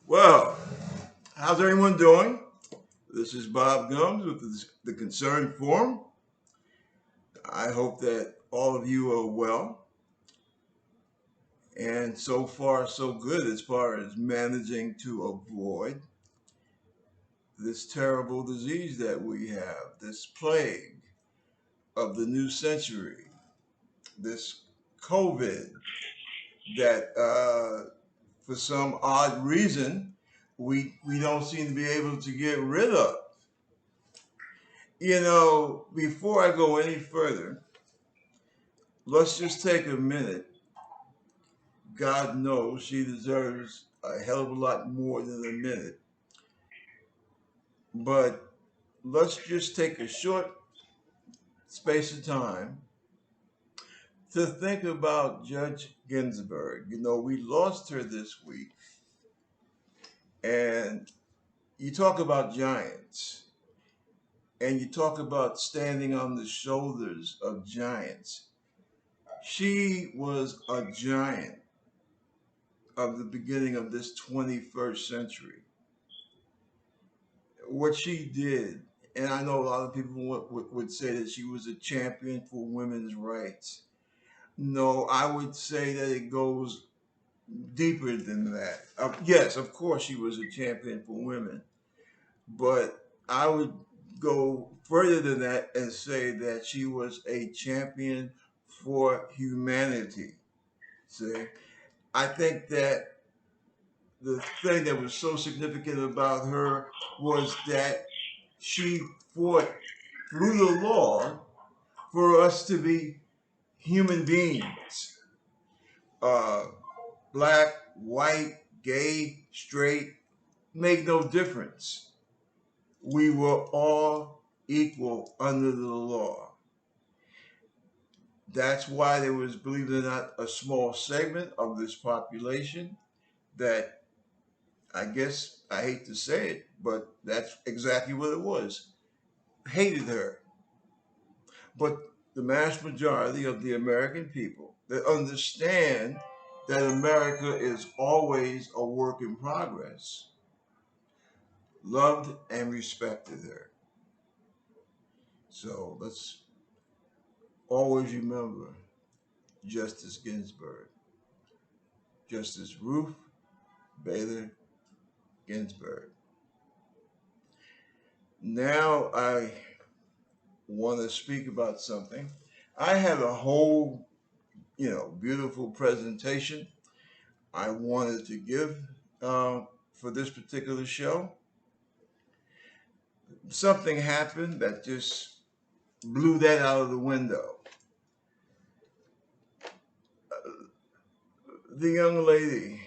Well, how's everyone doing? This is Bob Gums with the Concerned Forum. I hope that all of you are well, and so far so good as far as managing to avoid this terrible disease that we have, this plague of the new century, this COVID that for some odd reason we don't seem to be able to get rid of. Before I go any further, let's just take a minute. God knows she deserves a hell of a lot more than a minute. But let's just take a short space of time to think about Judge Ginsburg. We lost her this week. And you talk about giants, and you talk about standing on the shoulders of giants. She was a giant of the beginning of this 21st century. What she did, and I know a lot of people would say that she was a champion for women's rights. No, I would say that it goes deeper than that. Yes, of course, she was a champion for women, but I would go further than that and say that she was a champion for humanity. See, I think that the thing that was so significant about her was that she fought through the law for us to be human beings. Uh, Black, white, gay, straight, made no difference. We were all equal under the law. That's why there was, believe it or not, a small segment of this population that, I guess, I hate to say it, but that's exactly what it was, hated her. But the vast majority of the American people that understand that America is always a work in progress loved and respected her. So let's always remember Justice Ginsburg, Justice Ruth Bader Ginsburg. Now I want to speak about something. I have a whole, beautiful presentation I wanted to give for this particular show. Something happened that just blew that out of the window. The young lady,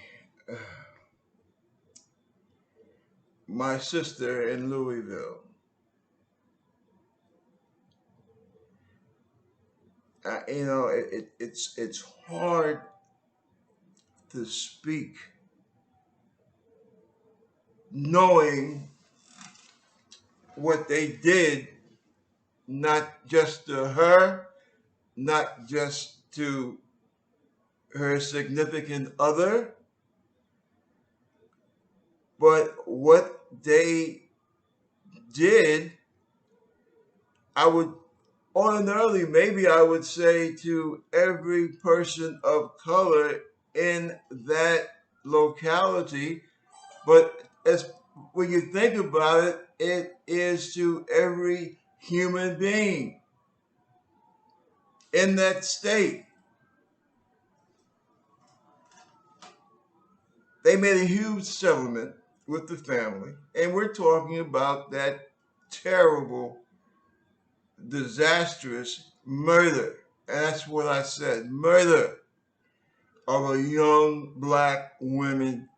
my sister in Louisville, it's hard to speak knowing what they did, not just to her, not just to her significant other, but what they did, I would ordinarily, maybe I would say to every person of color in that locality, but as when you think about it, it is to every human being in that state. They made a huge settlement with the family, and we're talking about that terrible, disastrous murder. And that's what I said, murder of a young black woman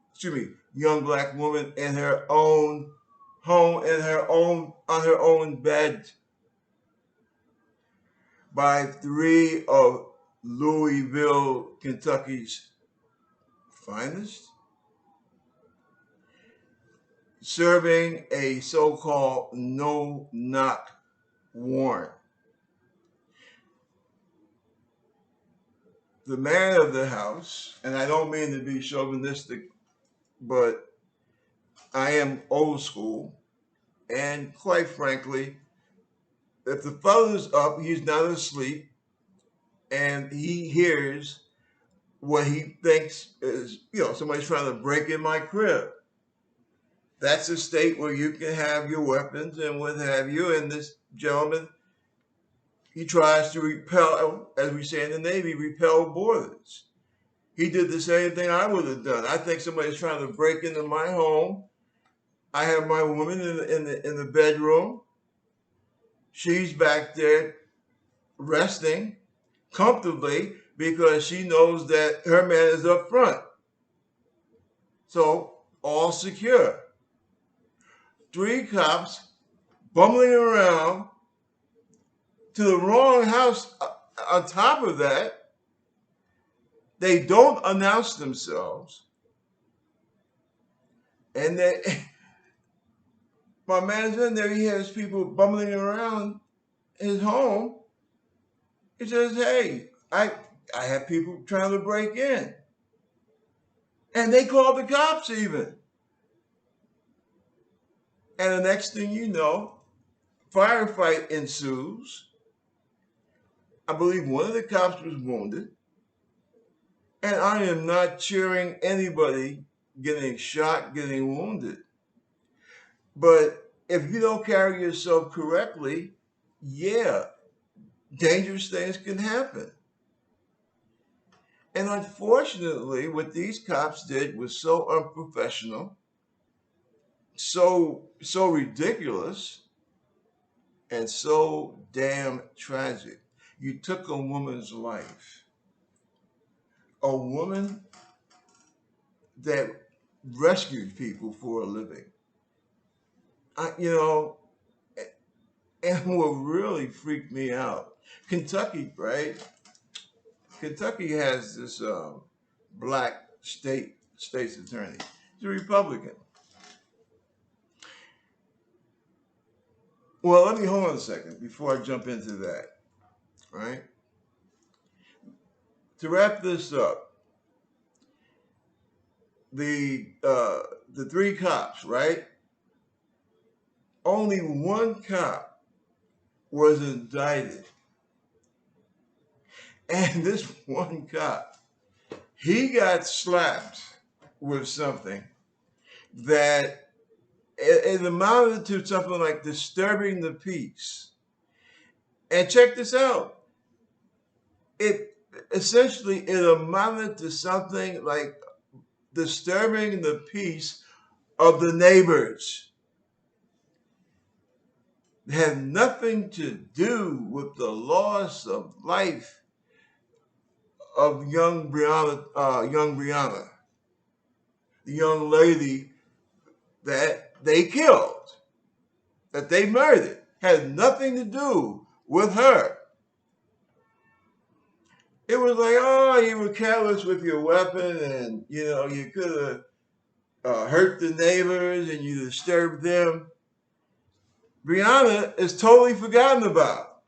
in her own home, on her own bed by three of Louisville, Kentucky's finest, serving a so-called no-knock warrant. The man of the house, and I don't mean to be chauvinistic, but I am old school, and quite frankly, if the fella's up, he's not asleep, and he hears what he thinks is, somebody's trying to break in my crib. That's a state where you can have your weapons and what have you. And this gentleman, he tries to repel, as we say in the Navy, repel boarders. He did the same thing I would have done. I think somebody's trying to break into my home. I have my woman in the bedroom. She's back there resting comfortably because she knows that her man is up front. So all secure. Three cops bumbling around to the wrong house. On top of that, they don't announce themselves. And they, my man's in there, he has people bumbling around his home. He says, hey, I have people trying to break in. And they call the cops even. And the next thing you know, firefight ensues. I believe one of the cops was wounded. And I am not cheering anybody getting shot, getting wounded. But if you don't carry yourself correctly, yeah, dangerous things can happen. And unfortunately, what these cops did was so unprofessional, so ridiculous, and so damn tragic. You took a woman's life, a woman that rescued people for a living. And what really freaked me out, Kentucky, right? Kentucky has this black state's attorney. He's a Republican. Well, let me hold on a second before I jump into that. Right? To wrap this up, the three cops, right? Only one cop was indicted, and this one cop, he got slapped with something that it amounted to something like disturbing the peace. And check this out. It essentially it amounted to something like disturbing the peace of the neighbors. It had nothing to do with the loss of life of young Brianna, the young lady that they killed, that they murdered. Had nothing to do with her. It was like, oh, you were careless with your weapon, and you could have hurt the neighbors and you disturbed them. Brianna is totally forgotten about.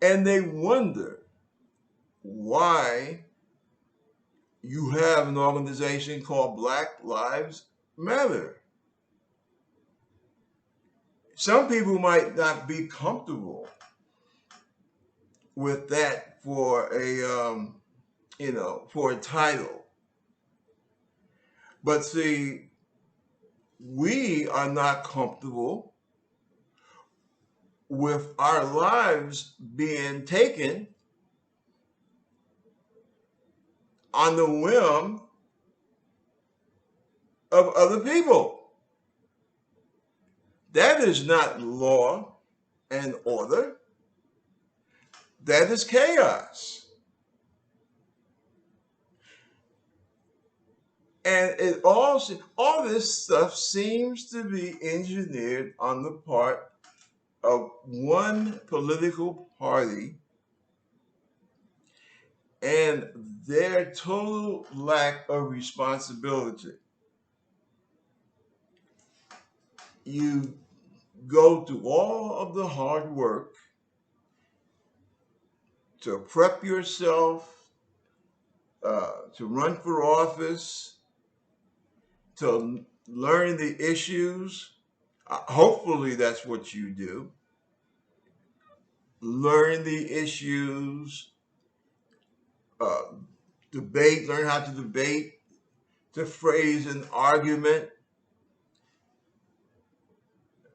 And they wonder why you have an organization called Black Lives Matter. Some people might not be comfortable with that for a title. But see, we are not comfortable with our lives being taken on the whim of other people. That is not law and order. That is chaos. And all this stuff seems to be engineered on the part of one political party and their total lack of responsibility. You go through all of the hard work to prep yourself, to run for office, to learn the issues. Hopefully, that's what you do. Learn the issues, uh, debate, learn how to debate, to phrase an argument,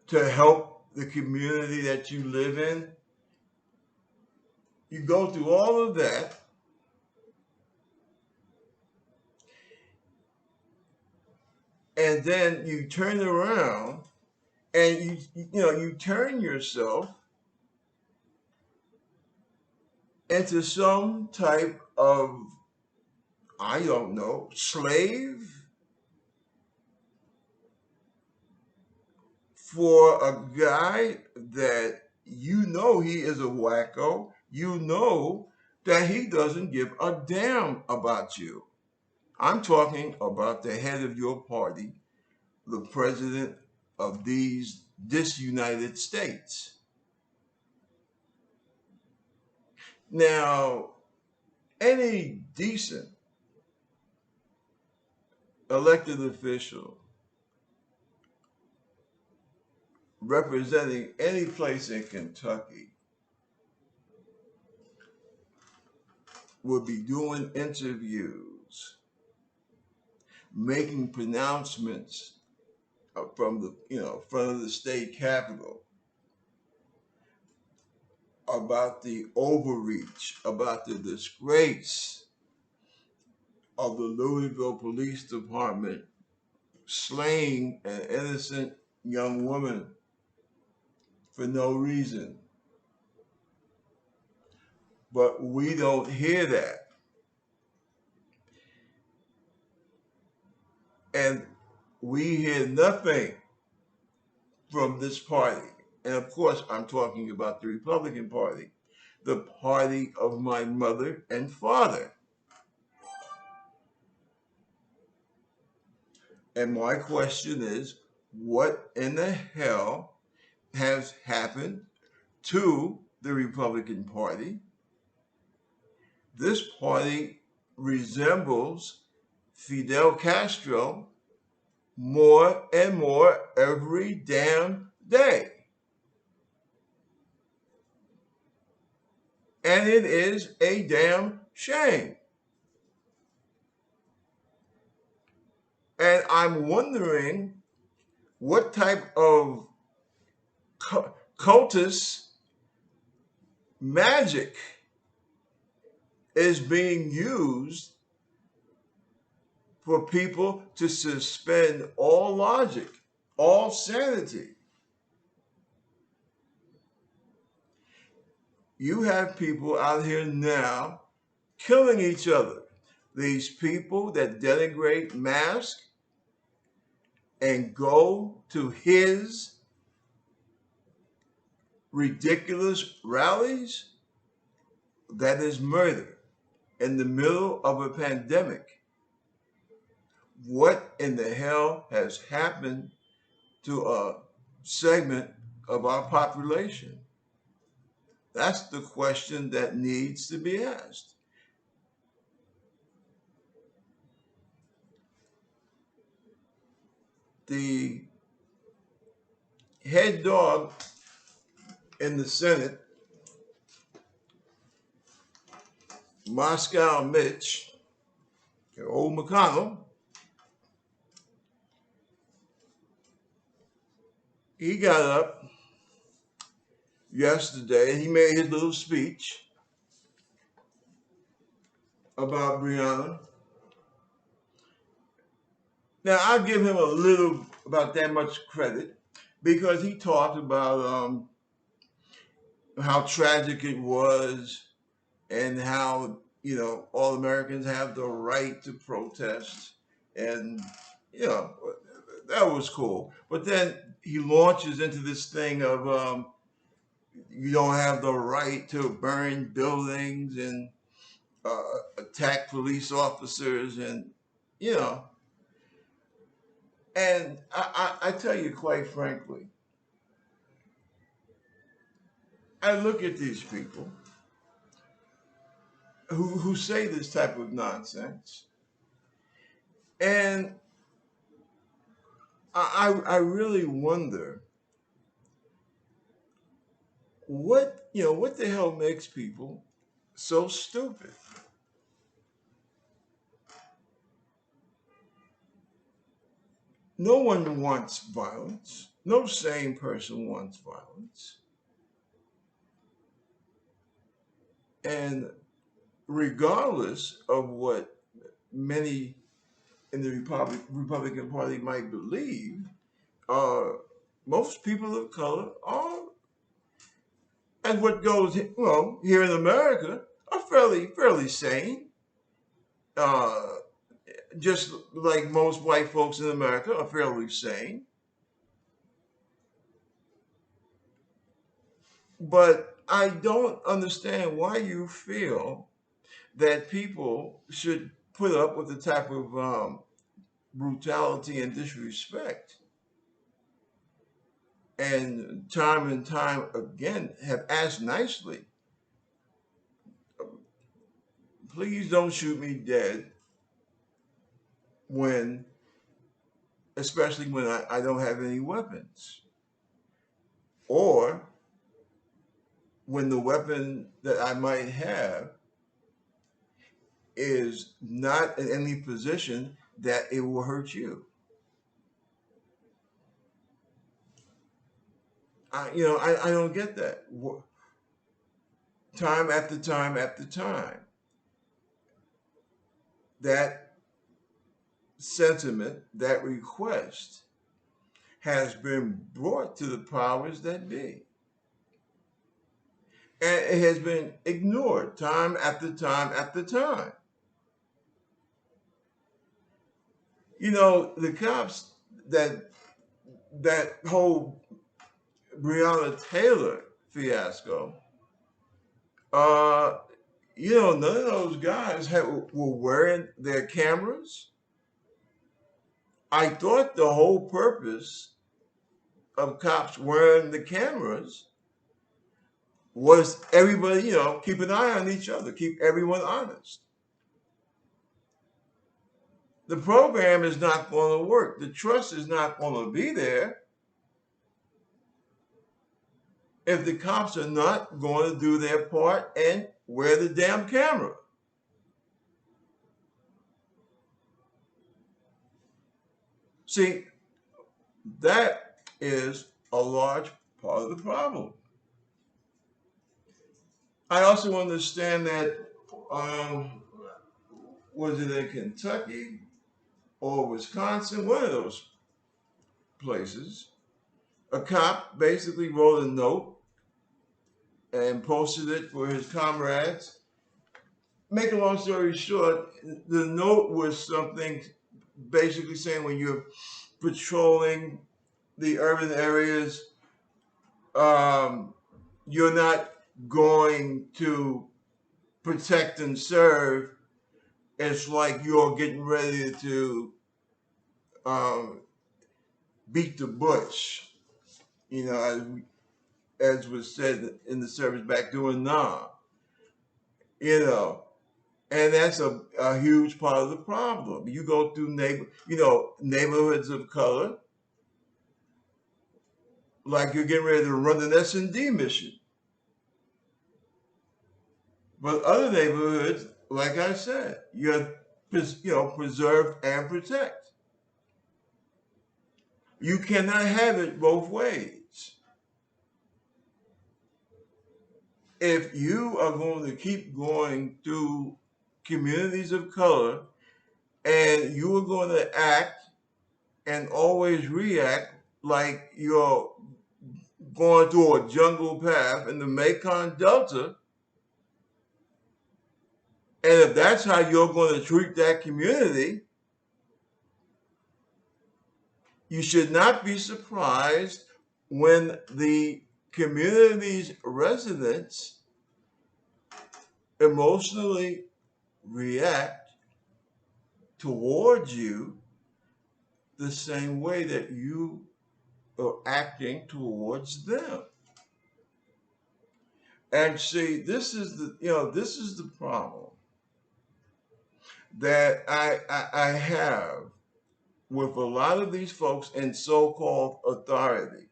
to help the community that you live in. You go through all of that, and then you turn around and you turn yourself into some type of, I don't know, slave for a guy that you know he is a wacko. You know that he doesn't give a damn about you. I'm talking about the head of your party, the president of this United States. Now, any decent elected official representing any place in Kentucky would be doing interviews, making pronouncements from the front of the state capitol about the overreach, about the disgrace of the Louisville Police Department slaying an innocent young woman for no reason. But we don't hear that. And we hear nothing from this party. And of course, I'm talking about the Republican Party, the party of my mother and father. And my question is, what in the hell has happened to the Republican Party? This party resembles Fidel Castro more and more every damn day. And it is a damn shame. And I'm wondering what type of cultist magic is being used for people to suspend all logic, all sanity. You have people out here now killing each other. These people that denigrate masks and go to his ridiculous rallies, that is murder in the middle of a pandemic. What in the hell has happened to a segment of our population? That's the question that needs to be asked. The head dog in the Senate, Moscow Mitch, old McConnell, he got up yesterday and he made his little speech about Brianna. Now, I'll give him a little, about that much credit, because he talked about how tragic it was and how, all Americans have the right to protest. And, that was cool. But then he launches into this thing of you don't have the right to burn buildings and attack police officers and, you know, and I tell you quite frankly, I look at these people who say this type of nonsense. And I really wonder what the hell makes people so stupid. No one wants violence. No sane person wants violence. And regardless of what many in the Republican Party might believe, uh, most people of color are, and what goes well here in America, are fairly sane. Uh, just like most white folks in America are fairly sane. But I don't understand why you feel that people should put up with the type of brutality and disrespect, and time again have asked nicely, please don't shoot me dead when, especially when I don't have any weapons, or when the weapon that I might have is not in any position that it will hurt you. I don't get that. Time after time after time, that sentiment, that request has been brought to the powers that be. And it has been ignored time after time after time. The cops, that whole Breonna Taylor fiasco, uh, none of those guys were wearing their cameras. I thought the whole purpose of cops wearing the cameras was everybody, keep an eye on each other, keep everyone honest. The program is not going to work. The trust is not going to be there if the cops are not going to do their part and wear the damn camera. See, that is a large part of the problem. I also understand that, um, was it in Kentucky or Wisconsin, one of those places, a cop basically wrote a note and posted it for his comrades. Make a long story short, the note was something basically saying when you're patrolling the urban areas, um, you're not going to protect and serve. It's like you're getting ready to um, beat the bush, as was said in the service back doing now, you know, and that's a huge part of the problem. You go through neighborhoods of color, like you're getting ready to run an S&D mission. But other neighborhoods, like I said, you're preserve and protect. You cannot have it both ways. If you are going to keep going through communities of color and you are going to act and always react like you're going through a jungle path in the Mekong Delta, and if that's how you're going to treat that community, you should not be surprised when the community's residents emotionally react towards you the same way that you are acting towards them. And see, this is the problem. that I have with a lot of these folks in so-called authority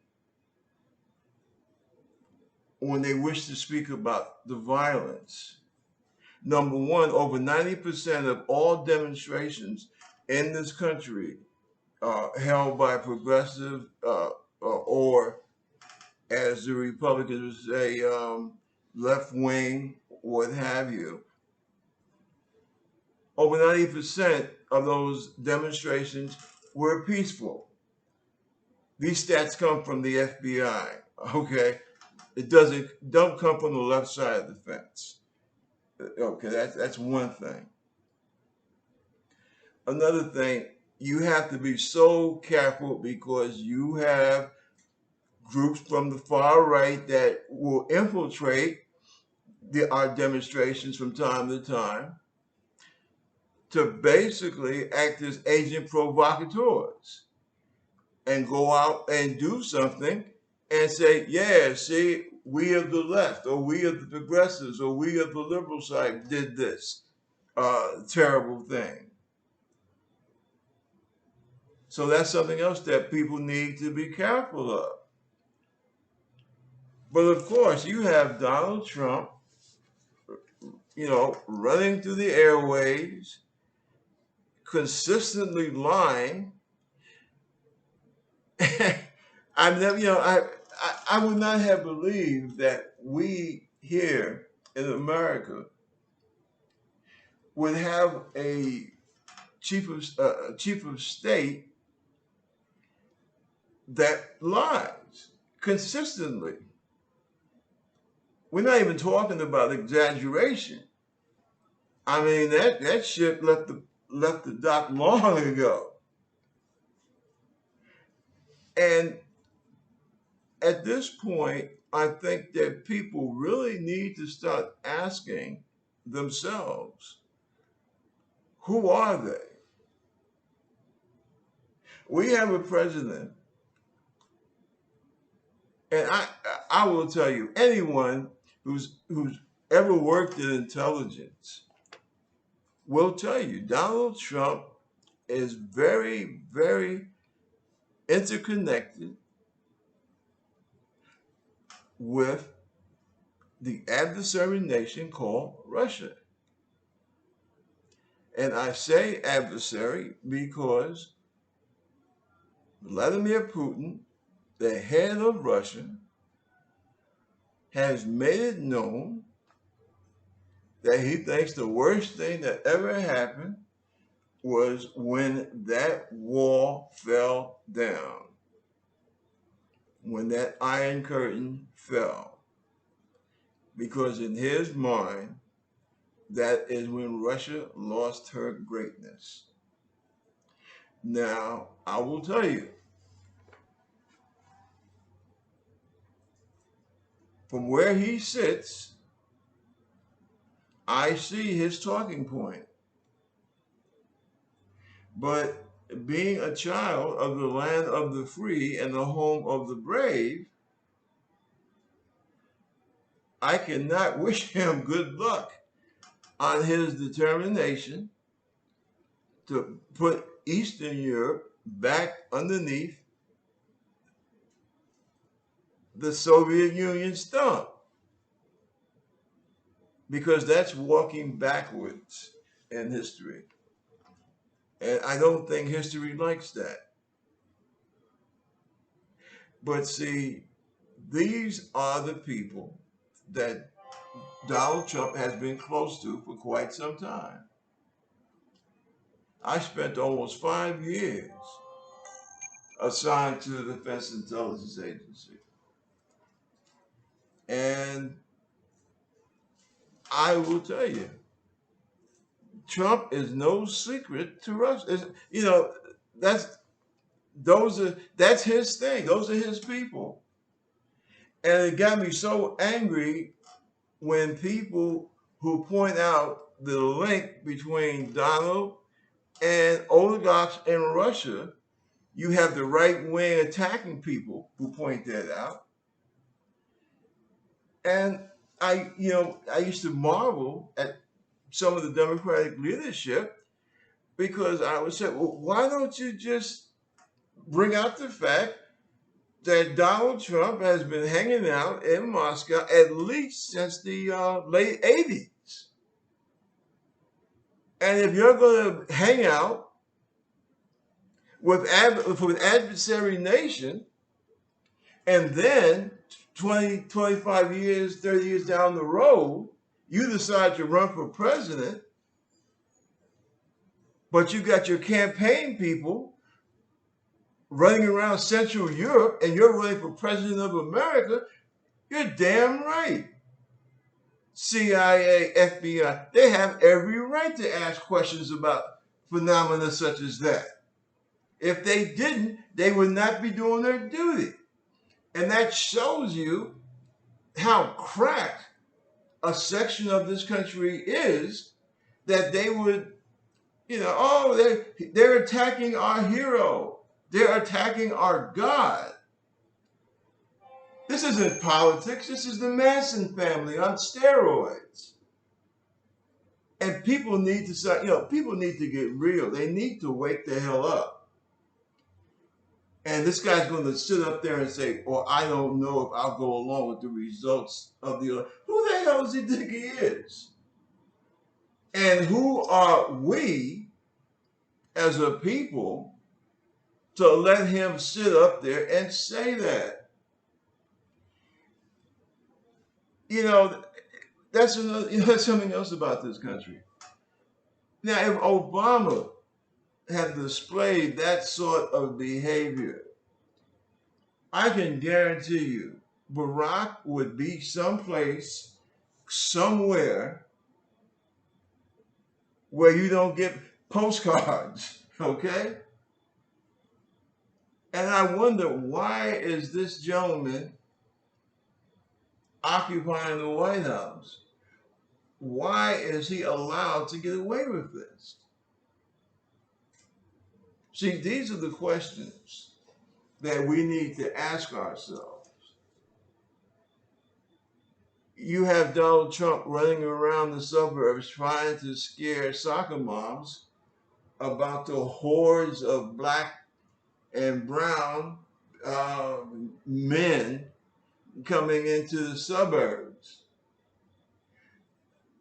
when they wish to speak about the violence. Number one, over 90% of all demonstrations in this country held by progressive or, as the Republicans would say, left wing, what have you. Over 90% of those demonstrations were peaceful. These stats come from the FBI. Okay, it don't come from the left side of the fence. Okay, that's one thing. Another thing, you have to be so careful because you have groups from the far right that will infiltrate our demonstrations from time to time to basically act as agent provocateurs and go out and do something and say, yeah, see, we of the left or we of the progressives or we of the liberal side did this terrible thing. So that's something else that people need to be careful of. But of course, you have Donald Trump, running through the airways, consistently lying. I've never, I would not have believed that we here in America would have a chief of state that lies consistently. We're not even talking about exaggeration. I mean that ship left the dock long ago. And at this point, I think that people really need to start asking themselves, who are they? We have a president, and I will tell you, anyone who's ever worked in intelligence will tell you Donald Trump is very, very interconnected with the adversary nation called Russia. And I say adversary because Vladimir Putin, the head of Russia, has made it known that he thinks the worst thing that ever happened was when that wall fell down, when that Iron Curtain fell. Because in his mind, that is when Russia lost her greatness. Now, I will tell you, from where he sits, I see his talking point. But being a child of the land of the free and the home of the brave, I cannot wish him good luck on his determination to put Eastern Europe back underneath the Soviet Union's thumb, because that's walking backwards in history. And I don't think history likes that. But see, these are the people that Donald Trump has been close to for quite some time. I spent almost 5 years assigned to the Defense Intelligence Agency. And I will tell you, Trump is no secret to us. That's that's his thing. Those are his people. And it got me so angry when people who point out the link between Donald and oligarchs in Russia, you have the right wing attacking people who point that out. And I used to marvel at some of the Democratic leadership Because I would say, well, why don't you just bring out the fact that Donald Trump has been hanging out in Moscow at least since the late 80s? And if you're going to hang out with adversary nation, and then 20, 25 years, 30 years down the road, you decide to run for president, but you got your campaign people running around Central Europe and you're running for president of America, you're damn right. CIA, FBI, they have every right to ask questions about phenomena such as that. If they didn't, they would not be doing their duty. And that shows you how cracked a section of this country is, that they would, oh, they're attacking our hero. They're attacking our God. This isn't politics. This is the Manson family on steroids. And people need to start, people need to get real. They need to wake the hell up. And this guy's going to sit up there and say, "Oh, I don't know if I'll go along with the results of the." Who the hell does he think he is? And who are we as a people to let him sit up there and say that? That's another. That's something else about this country. Now, if Obama had displayed that sort of behavior, I can guarantee you Barack would be someplace, somewhere where you don't get postcards, okay? And I wonder, why is this gentleman occupying the White House? Why is he allowed to get away with this? See, these are the questions that we need to ask ourselves. You have Donald Trump running around the suburbs trying to scare soccer moms about the hordes of black and brown men coming into the suburbs.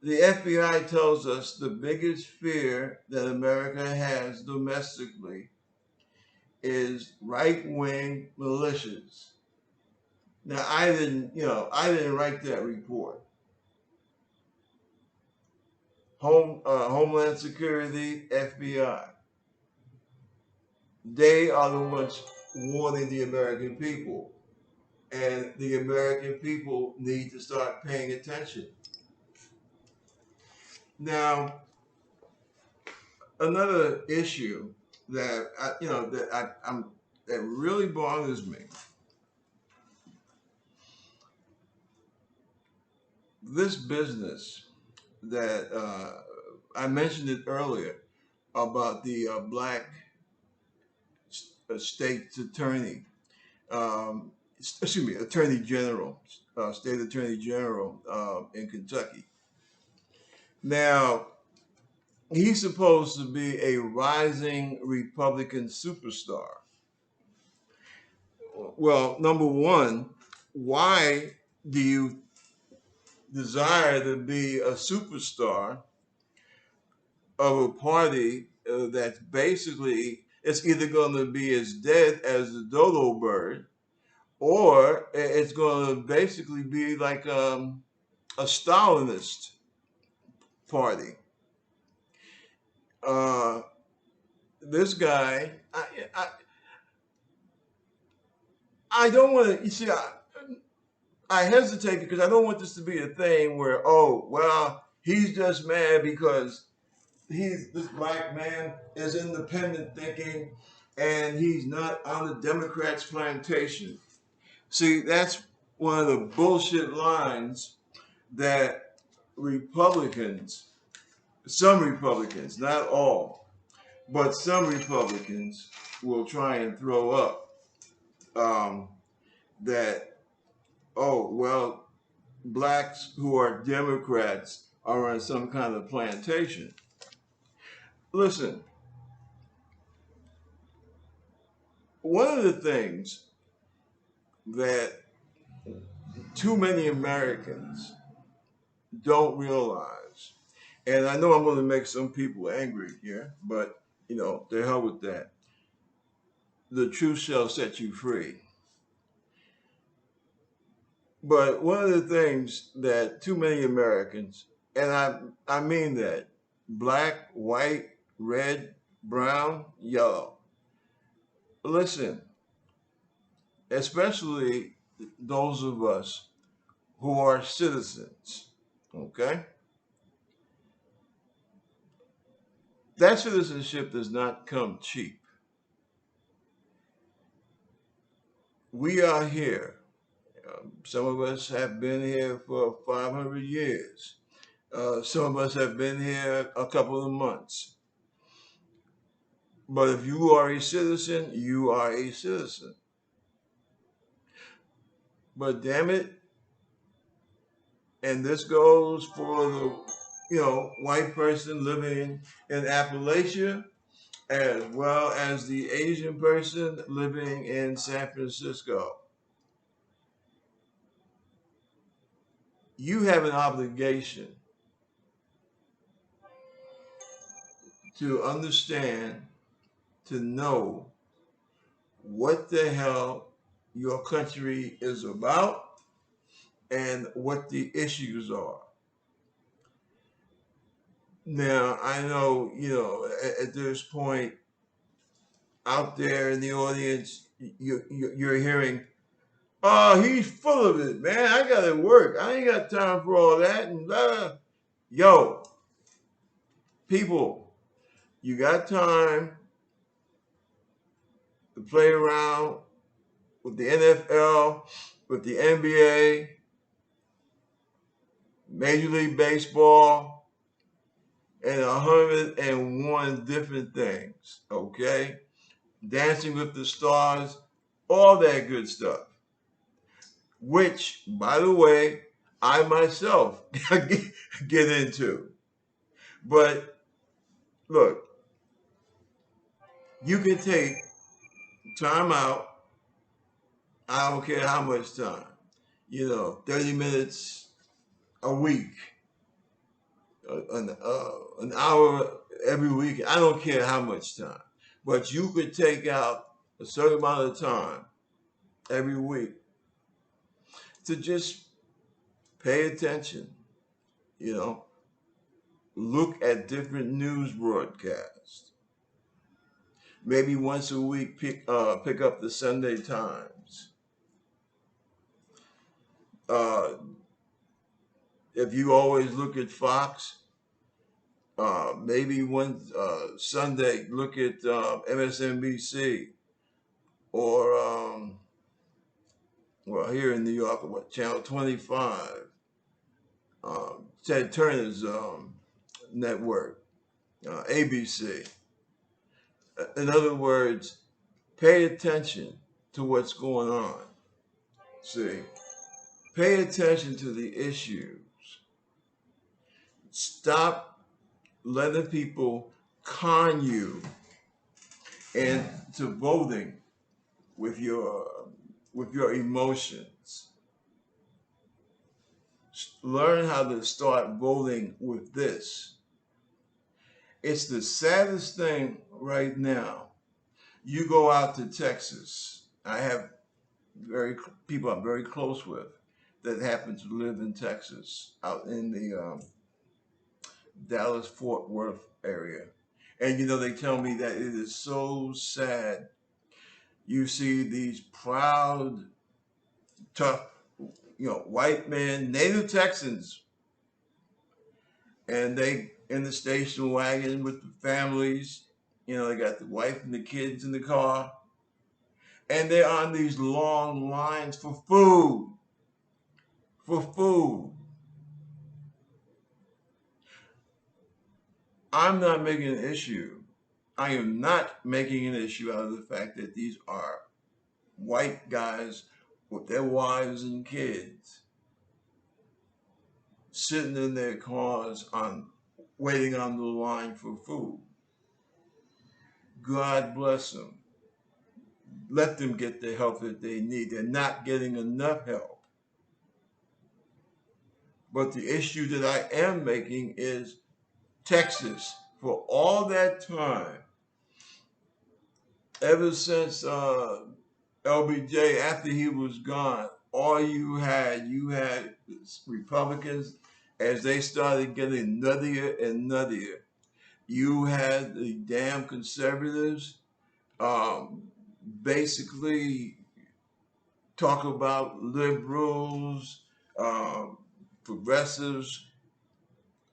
The FBI tells us the biggest fear that America has domestically is right-wing militias. Now, I didn't write that report. Homeland Security, FBI. They are the ones warning the American people. And the American people need to start paying attention. Now, another issue that that really bothers me. This business that I mentioned it earlier about the black state attorney, attorney general, state attorney general in Kentucky. Now, he's supposed to be a rising Republican superstar. Well, number one, why do you desire to be a superstar of a party that's basically, it's either going to be as dead as the dodo bird, or it's going to basically be like a Stalinist party? Uh, this guy, I don't want to, you see, I hesitate because I don't want this to be a thing where, oh, well, he's just mad because this black man is independent thinking and he's not on the Democrats' plantation. See, that's one of the bullshit lines that Republicans, some Republicans, not all, but some Republicans will try and throw up, that, oh, well, blacks who are Democrats are on some kind of plantation. Listen, one of the things that too many Americans don't realize, and I know I'm going to make some people angry here, but the hell with that. The truth shall set you free. But one of the things that too many Americans, and I mean that, black, white, red, brown, yellow, listen, especially those of us who are citizens, okay? That citizenship does not come cheap. We are here. Some of us have been here for 500 years. Some of us have been here a couple of months. But if you are a citizen, you are a citizen. But damn it, and this goes for the white person living in Appalachia as well as the Asian person living in San Francisco. You have an obligation to understand, to know what the hell your country is about and what the issues are. Now, I know, at this point out there in the audience, you're hearing, oh, he's full of it, man. I got to work. I ain't got time for all that. And blah, blah. Yo, people, you got time to play around with the NFL, with the NBA, Major League Baseball, and 101 different things, okay? Dancing with the Stars, all that good stuff. Which, by the way, I myself get into. But look, you can take time out. I don't care how much time. 30 minutes a week, an hour every week. I don't care how much time. But you could take out a certain amount of time every week to just pay attention, you know, look at different news broadcasts. Maybe once a week, pick up the Sunday Times. Uh, if you always look at Fox, maybe one Sunday look at MSNBC or well, here in New York, what, Channel 25, Ted Turner's network, ABC. In other words, pay attention to what's going on. See, pay attention to the issues. Stop letting people con you into voting with your emotions. Learn how to start voting with this. It's the saddest thing right now. You go out to Texas. I have people I'm very close with that happen to live in Texas, out in the Dallas Fort Worth area, and they tell me that it is so sad. You see these proud, tough, white men, native Texans, and they in the station wagon with the families. They got the wife and the kids in the car, and they're on these long lines for food. For food. I'm not making an issue. I am not making an issue out of the fact that these are white guys with their wives and kids sitting in their cars waiting on the line for food. God bless them. let them get the help that they need. They're not getting enough help. But the issue that I am making is Texas, for all that time, ever since LBJ, after he was gone, all you had Republicans as they started getting nuttier and nuttier. You had the damn conservatives um, basically talk about liberals, um, progressives,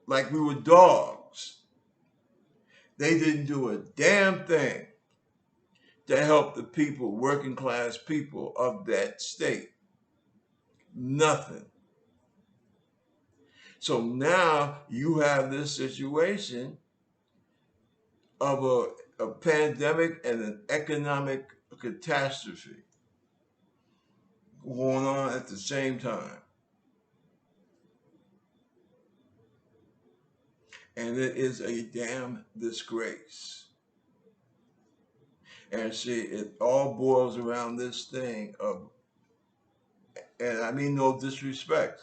like we were dogs. They didn't do a damn thing to help the people, working class people of that state. Nothing. So now you have this situation of a pandemic and an economic catastrophe going on at the same time. And it is a damn disgrace. And see, it all boils around this thing of, and I mean no disrespect,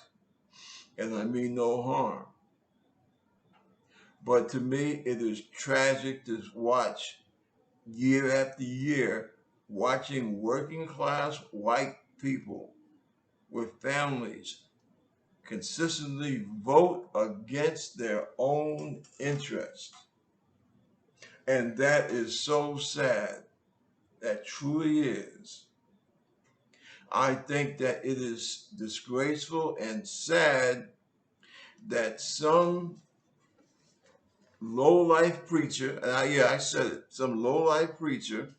and I mean no harm. But to me, it is tragic to watch year after year, watching working class white people with families consistently vote against their own interests. And that is so sad. That truly is. I think that it is disgraceful and sad that some low life preacher, and yeah, I said it, some low life preacher,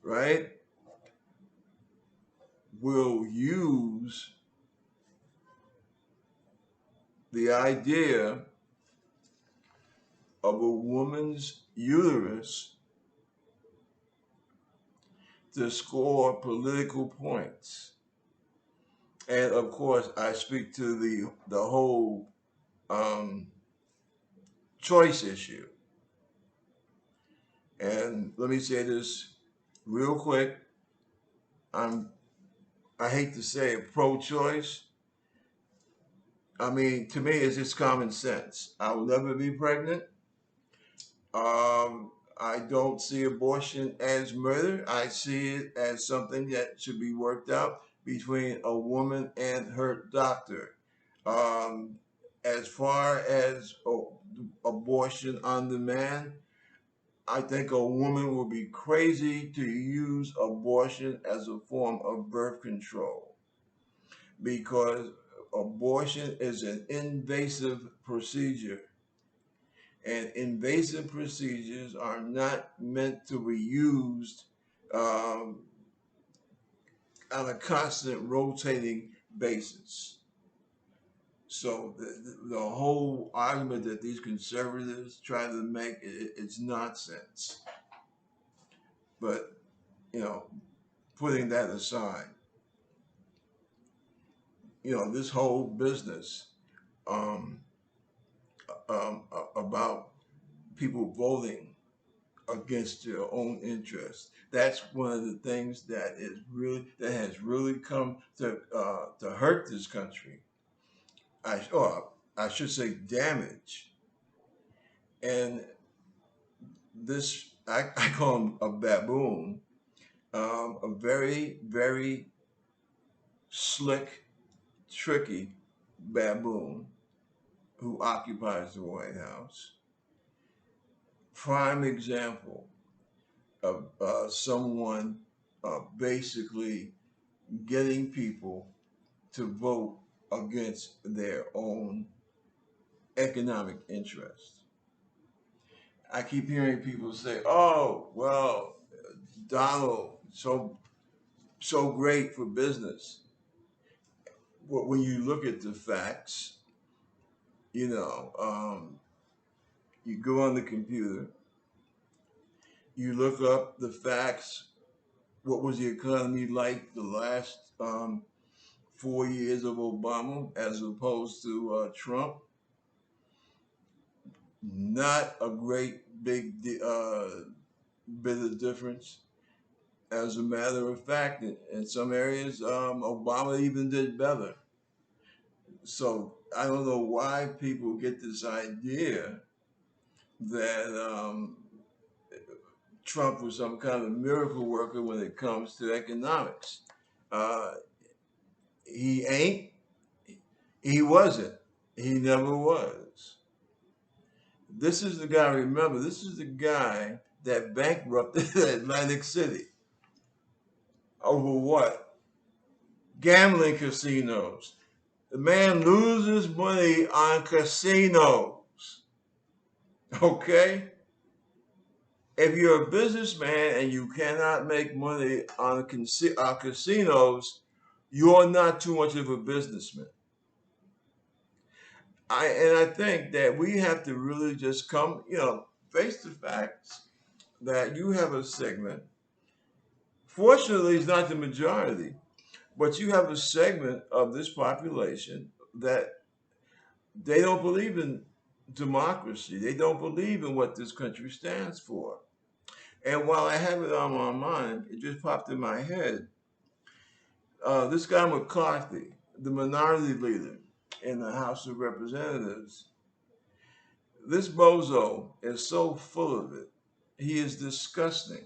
right, will use the idea of a woman's uterus to score political points. And of course, I speak to the whole um, choice issue. And let me say this real quick. I'm I hate to say it, pro-choice. I mean, to me, it's just common sense. I will never be pregnant. I don't see abortion as murder. I see it as something that should be worked out between a woman and her doctor. Um, as far as abortion on demand, I think a woman will be crazy to use abortion as a form of birth control because abortion is an invasive procedure. And invasive procedures are not meant to be used um, on a constant rotating basis. So the whole argument that these conservatives try to make, it's nonsense. But, you know, putting that aside, this whole business um, about people voting against their own interests. That's one of the things that has really come to hurt this country. I should say damage. And this I call him a baboon, a very very slick, tricky baboon who occupies the White House. Prime example of someone basically getting people to vote against their own economic interest. I keep hearing people say, "Oh, well, Donald, so great for business." But when you look at the facts, you know, you go on the computer, you look up the facts. What was the economy like the last 4 years of Obama as opposed to Trump? Not a great bit of difference. As a matter of fact, in some areas, Obama even did better. So I don't know why people get this idea that Trump was some kind of miracle worker when it comes to economics. Uh, he ain't. He wasn't. He never was. This is the guy. Remember, this is the guy that bankrupted Atlantic City over what? Gambling casinos. The man loses money on casinos. Okay? If you're a businessman and you cannot make money on, on casinos, you're not too much of a businessman. And I think that we have to really just come, face the facts that you have a segment. Fortunately, it's not the majority, but you have a segment of this population that they don't believe in democracy. They don't believe in what this country stands for. And while I have it on my mind, it just popped in my head. This guy McCarthy, the minority leader in the House of Representatives, this bozo is so full of it. He is disgusting.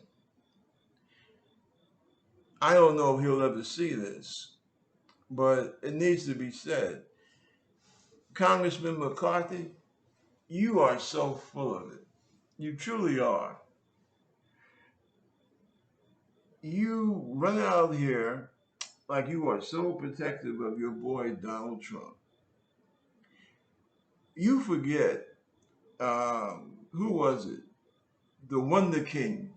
I don't know if he'll ever see this, but it needs to be said. Congressman McCarthy, you are so full of it. You truly are. You run out here like you are so protective of your boy Donald Trump. You forget, who was it? The Wonder King,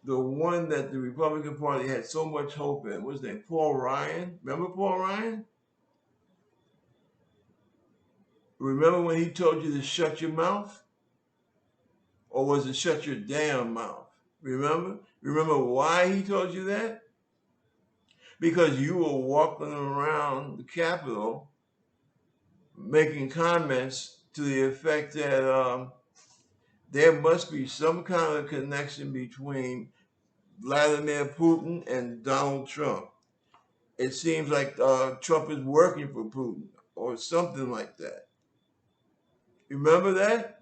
the one that the Republican Party had so much hope in. What's his name? Paul Ryan. Remember Paul Ryan? Remember when he told you to shut your mouth? Or was it shut your damn mouth? Remember? Remember why he told you that? Because you were walking around the Capitol making comments to the effect that there must be some kind of connection between Vladimir Putin and Donald Trump. It seems like Trump is working for Putin or something like that. Remember that?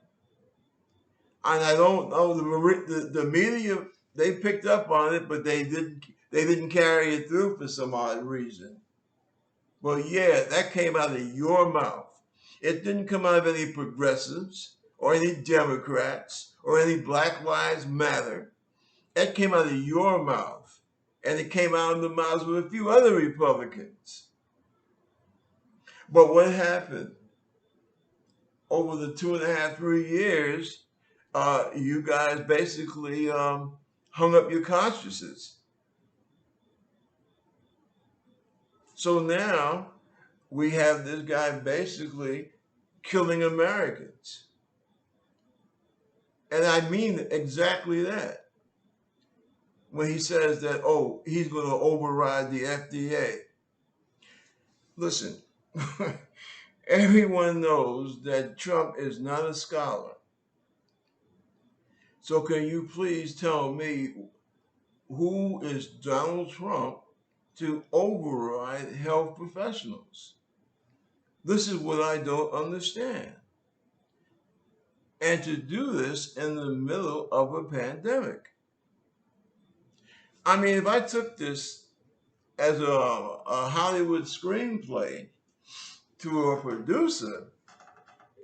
And I don't know the media, they picked up on it, but they didn't carry it through for some odd reason. Well, yeah, that came out of your mouth. It didn't come out of any progressives or any Democrats or any Black Lives Matter. It came out of your mouth. And it came out of the mouths of a few other Republicans. But what happened? Over the 2.5, 3 years, you guys basically hung up your consciences. So now we have this guy basically killing Americans. And I mean exactly that. When he says that, oh, he's going to override the FDA. Listen, everyone knows that Trump is not a scholar. So can you please tell me who is Donald Trump to override health professionals? This is what I don't understand. And to do this in the middle of a pandemic. I mean, if I took this as a Hollywood screenplay to a producer,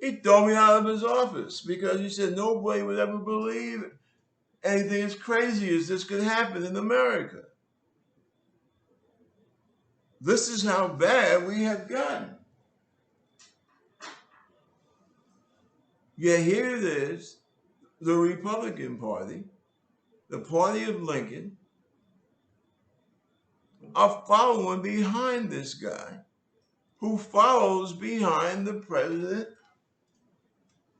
he'd throw me out of his office because he said nobody would ever believe anything as crazy as this could happen in America. This is how bad we have gotten. Yet here it is, the Republican Party, the party of Lincoln, are following behind this guy who follows behind the president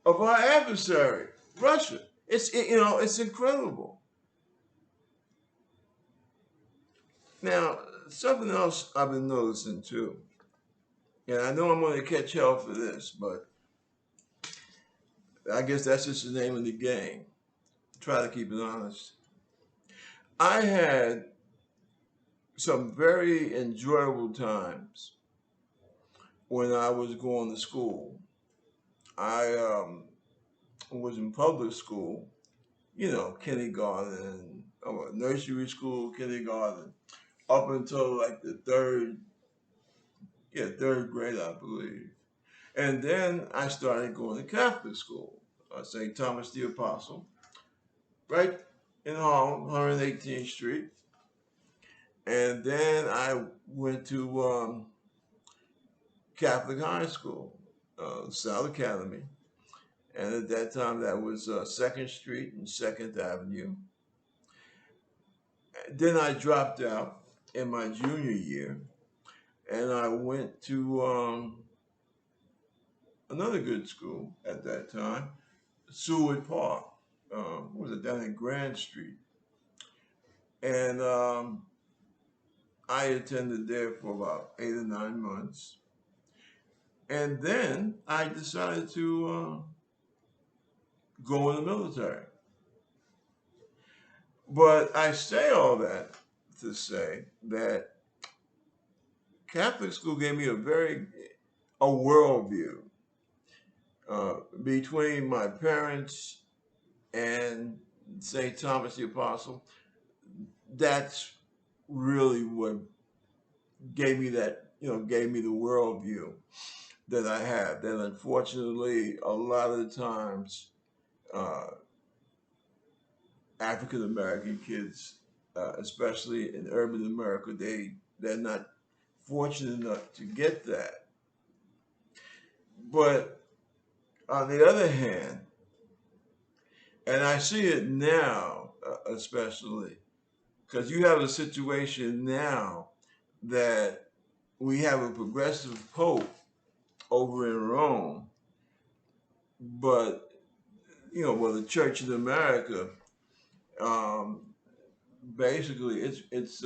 of our adversary, Russia. It's incredible. Now, something else I've been noticing too, and I know I'm going to catch hell for this, but I guess that's just the name of the game. Try to keep it honest. I had some very enjoyable times when I was going to school. I was in public school, kindergarten, nursery school, kindergarten, up until like the third grade, I believe. And then I started going to Catholic school, St. Thomas the Apostle, right in Harlem, 118th Street. And then I went to Catholic high school, South Academy. And at that time, that was 2nd Street and 2nd Avenue. Then I dropped out in my junior year, and I went to another good school at that time, Seward Park. What was it, down in Grand Street? And I attended there for about 8 or 9 months. And then I decided to go in the military. But I say all that to say that Catholic school gave me a worldview between my parents and St. Thomas the Apostle. That's really what gave me the worldview that I have. That unfortunately, a lot of the times, uh, African American kids, especially in urban America, they're not fortunate enough to get that. But on the other hand, and I see it now, especially because you have a situation now that we have a progressive pope over in Rome, but well, the Church in America, um, basically, it's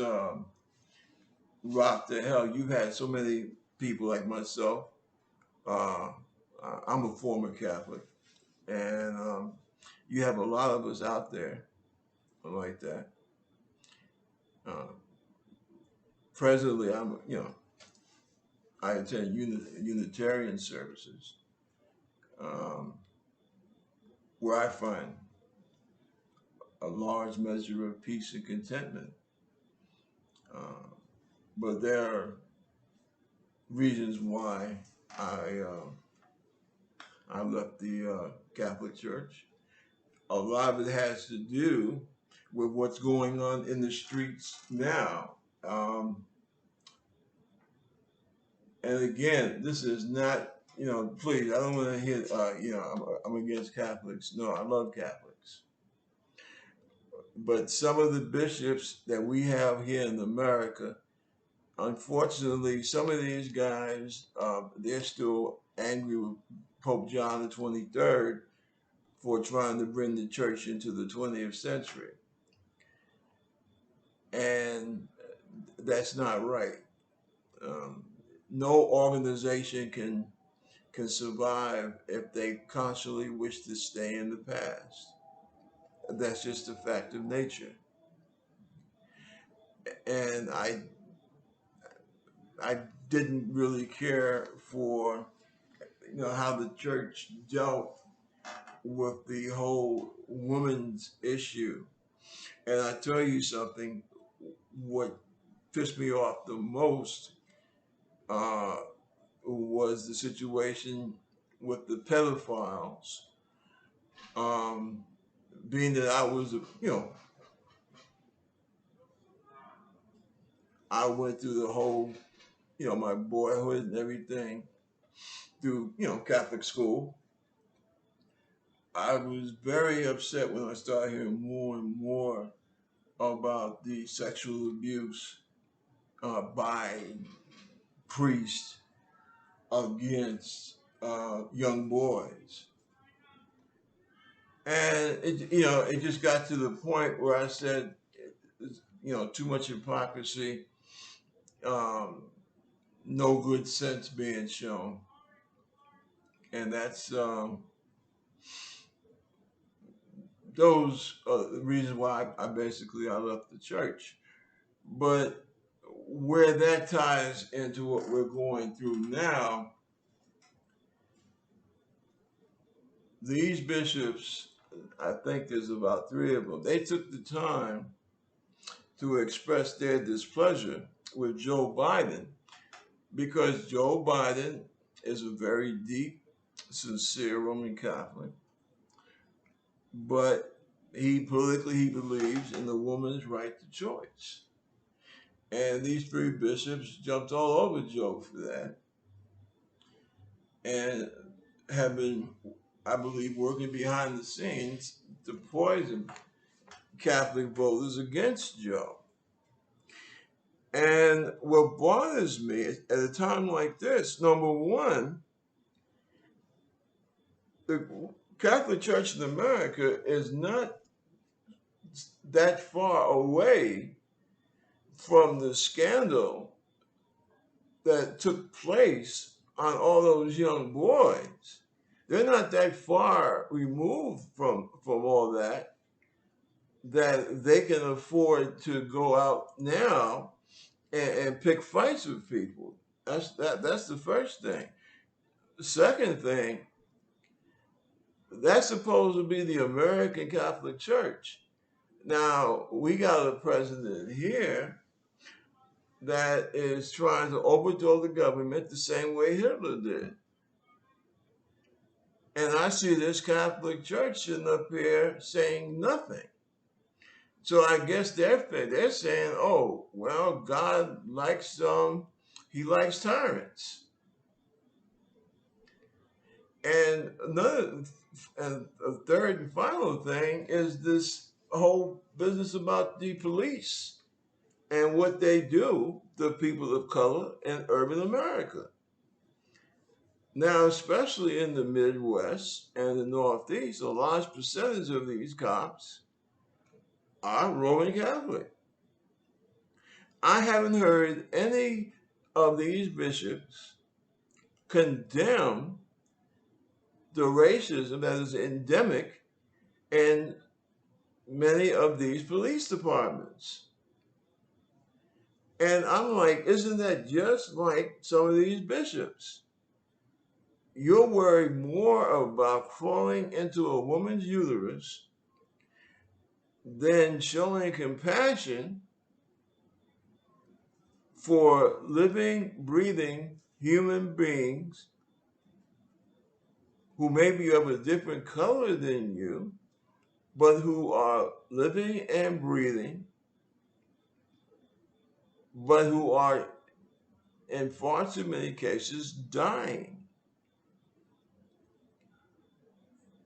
rocked to hell. You've had so many people like myself. Uh, I'm a former Catholic, and you have a lot of us out there like that. Uh, Presently, I attend Unitarian services, um, where I find a large measure of peace and contentment. Uh, but there are reasons why I uh, I left the Catholic Church. A lot of it has to do with what's going on in the streets now. Um, and again, this is not, please, I don't want to hear, I'm against Catholics. No, I love Catholics. But some of the bishops that we have here in America, unfortunately, some of these guys, they're still angry with Pope John the 23rd for trying to bring the church into the 20th century. And that's not right. Um, no organization can survive if they constantly wish to stay in the past. That's just a fact of nature. And I didn't really care for how the church dealt with the whole woman's issue. And I tell you something, what pissed me off the most uh, was the situation with the pedophiles. Um, Being that I went through the whole, my boyhood and everything through, Catholic school. I was very upset when I started hearing more and more about the sexual abuse by priests against young boys. And it just got to the point where I said, too much hypocrisy, um, no good sense being shown, and those are the reasons why I basically I left the church. But where that ties into what we're going through now, these bishops, I think there's about three of them, they took the time to express their displeasure with Joe Biden because Joe Biden is a very deep, sincere Roman Catholic, but he politically he believes in the woman's right to choice. And these three bishops jumped all over Joe for that and have been, I believe, working behind the scenes to poison Catholic voters against Joe. And what bothers me is, at a time like this, number one, the Catholic Church in America is not that far away from the scandal that took place on all those young boys. They're not that far removed from all that they can afford to go out now and pick fights with people. That's the first thing. The second thing, that's supposed to be the American Catholic Church. Now we got a president here that is trying to overthrow the government the same way Hitler did. And I see this Catholic Church sitting up here saying nothing. So I guess they're saying, oh, well, God likes he likes tyrants. And and a third and final thing is this whole business about the police and what they do to people of color in urban America. Now, especially in the Midwest and the Northeast, a large percentage of these cops are Roman Catholic. I haven't heard any of these bishops condemn the racism that is endemic in many of these police departments. And I'm like, isn't that just like some of these bishops? You're worried more about crawling into a woman's uterus than showing compassion for living, breathing human beings who may be of a different color than you, but who are living and breathing, but who are, in far too many cases, dying.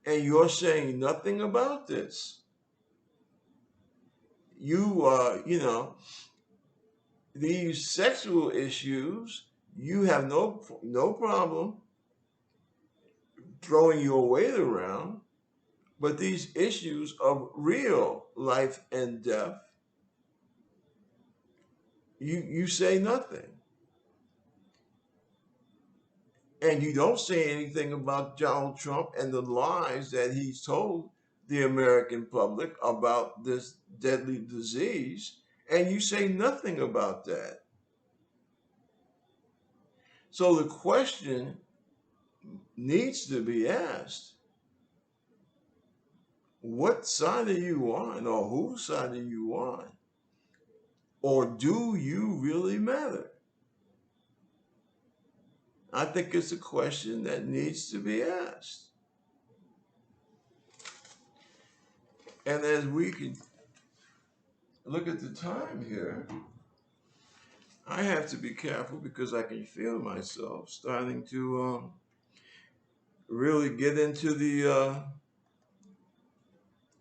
And you're saying nothing about this. These sexual issues, you have no problem throwing your weight around, but these issues of real life and death, you say nothing. And you don't say anything about Donald Trump and the lies that he's told the American public about this deadly disease, and you say nothing about that. So the question needs to be asked, what side are you on, or whose side are you on? Or do you really matter? I think it's a question that needs to be asked. And as we can look at the time here, I have to be careful because I can feel myself starting to really get into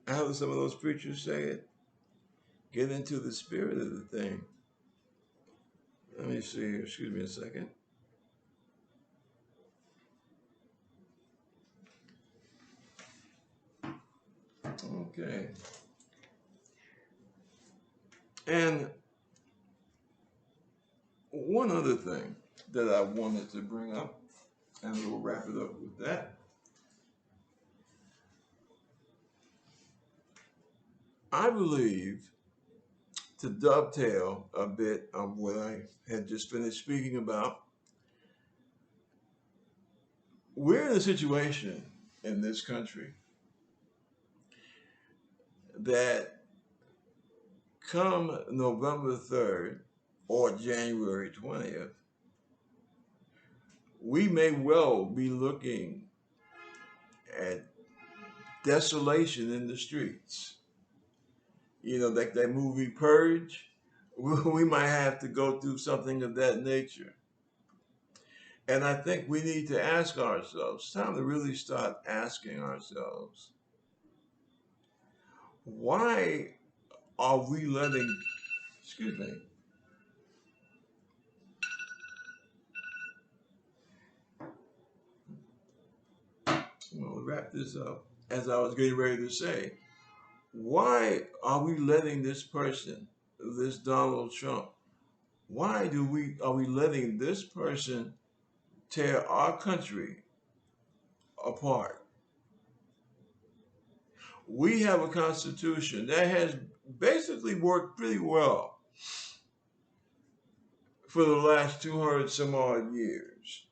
how do some of those preachers say it? Get into the spirit of the thing. Let me see here. Excuse me a second. Okay. And one other thing that I wanted to bring up, and we'll wrap it up with that. I believe, to dovetail a bit of what I had just finished speaking about, we're in a situation in this country that come November 3rd or January 20th, we may well be looking at desolation in the streets. You know, like that movie Purge, we might have to go through something of that nature. And I think we need to ask ourselves, it's time to really start asking ourselves, why are we letting, excuse me, I'm going to wrap this up. As I was getting ready to say, why are we letting this person, this Donald Trump, why are we letting this person tear our country apart? We have a constitution that has basically worked pretty well for the last 200 some odd years.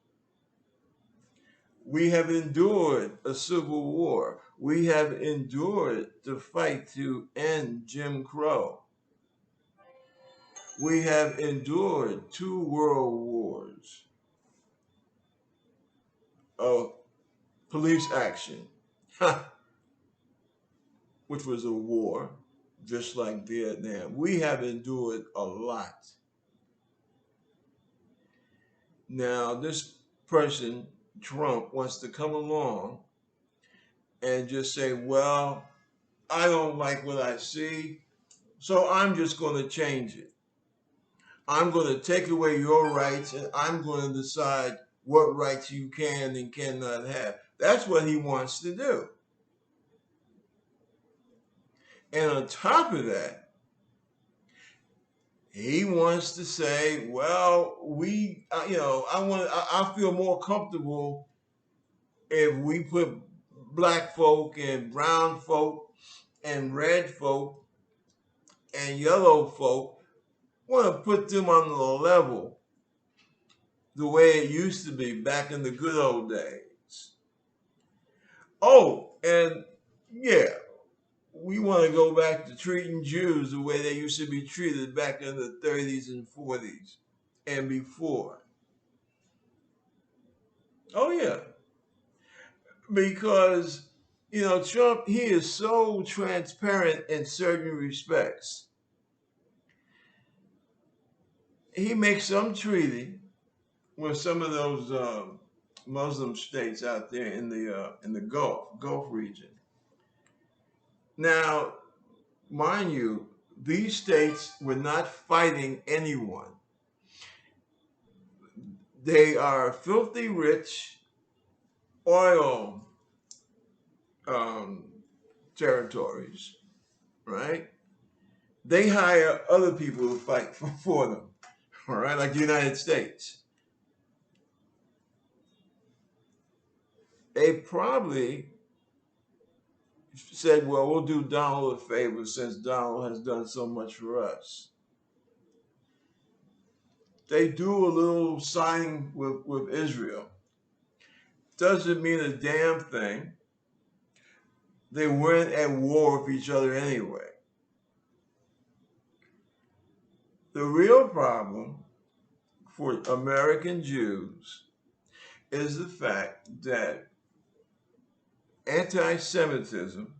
We have endured a civil war. We have endured the fight to end Jim Crow. We have endured 2 world wars of police action, which was a war just like Vietnam. We have endured a lot. Now, this person, Trump, wants to come along and just say, well, I don't like what I see, so I'm just going to change it. I'm going to take away your rights and I'm going to decide what rights you can and cannot have. That's what he wants to do. And on top of that, he wants to say, well, I feel more comfortable if we put black folk and brown folk and red folk and yellow folk, want to put them on the level the way it used to be back in the good old days. Oh, and yeah, we want to go back to treating Jews the way they used to be treated back in the 30s and 40s and before. Oh, yeah. Because, Trump, he is so transparent in certain respects. He makes some treaty with some of those Muslim states out there in the Gulf region. Now, mind you, these states were not fighting anyone. They are filthy rich oil um, territories, right? They hire other people to fight for them, all right, like the United States. They probably said, well, we'll do Donald a favor since Donald has done so much for us. They do a little signing with Israel. Doesn't mean a damn thing. They weren't at war with each other anyway. The real problem for American Jews is the fact that anti-Semitism